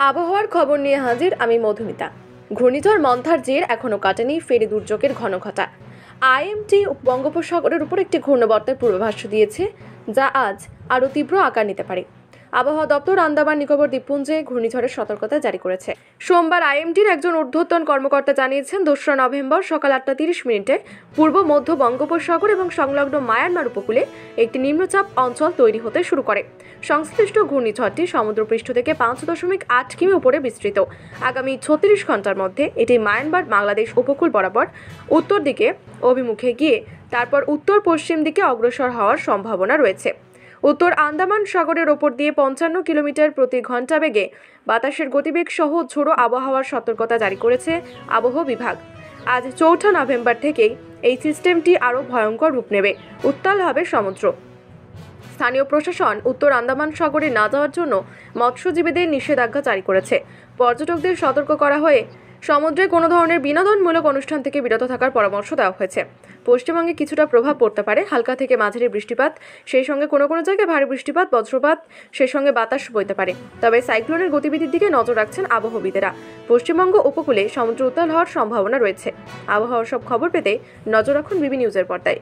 আবহাওয়ার খবর নিয়ে হাজির আমি মধুমিতা। ঘূর্ণিঝড় মন্থার জের এখনো কাটেনি, ফেরি দুর্যোগের ঘন ঘটা। আইএমডি বঙ্গোপসাগরের উপর একটি ঘূর্ণাবর্তের পূর্বাভাস দিয়েছে, যা আজ আরও তীব্র আকার নিতে পারে। আবহাওয়া দপ্তর আন্দামান নিকোবর দ্বীপপুঞ্জে ঘূর্ণিঝড়ের সতর্কতা জারি করেছে। সোমবার আইএমডির একজন ঊর্ধ্বতন কর্মকর্তা জানিয়েছেন, 2রা নভেম্বর সকাল 8:30 পূর্ব মধ্য বঙ্গোপসাগর এবং সংলগ্ন মায়ানমার উপকূলে একটি নিম্নচাপ অঞ্চল তৈরি হতে শুরু করে। সংশ্লিষ্ট ঘূর্ণিঝড়টি সমুদ্রপৃষ্ঠ থেকে 5.8 কিমি উপরে বিস্তৃত। আগামী 36 ঘন্টার মধ্যে এটি মায়ানমার বাংলাদেশ উপকূল বরাবর উত্তর দিকে অভিমুখে গিয়ে তারপর উত্তর পশ্চিম দিকে অগ্রসর হওয়ার সম্ভাবনা রয়েছে। উত্তর আন্দামান সাগরের ওপর দিয়ে 55 কিলোমিটার প্রতি ঘন্টা বেগে বাতাসের গতিবেগ সহ ঝোড়ো আবহাওয়ার সতর্কতা জারি করেছে আবহাওয়া বিভাগ। আজ 4 নভেম্বর থেকেই এই সিস্টেমটি আরও ভয়ঙ্কর রূপ নেবে, উত্তাল হবে সমুদ্র। স্থানীয় প্রশাসন উত্তর আন্দামান সাগরে না যাওয়ার জন্য মৎস্যজীবীদের নিষেধাজ্ঞা জারি করেছে। পর্যটকদের সতর্ক করা হয়ে সমুদ্রে কোনো ধরনের বিনোদনমূলক অনুষ্ঠান থেকে বিরত থাকার পরামর্শ দেওয়া হয়েছে। পশ্চিমবঙ্গে কিছুটা প্রভাব পড়তে পারে, হালকা থেকে মাঝারি বৃষ্টিপাত, সেই সঙ্গে কোনো কোনো জায়গায় ভারী বৃষ্টিপাত, বজ্রপাত, সেই সঙ্গে বাতাস বইতে পারে। তবে সাইক্লোনের গতিবিধির দিকে নজর রাখছেন আবহাওয়াবিদেরা। পশ্চিমবঙ্গ উপকূলে সমুদ্র উত্তাল হওয়ার সম্ভাবনা রয়েছে। আবহাওয়ার সব খবর পেতে নজর রাখুন বিবি নিউজের পর্দায়।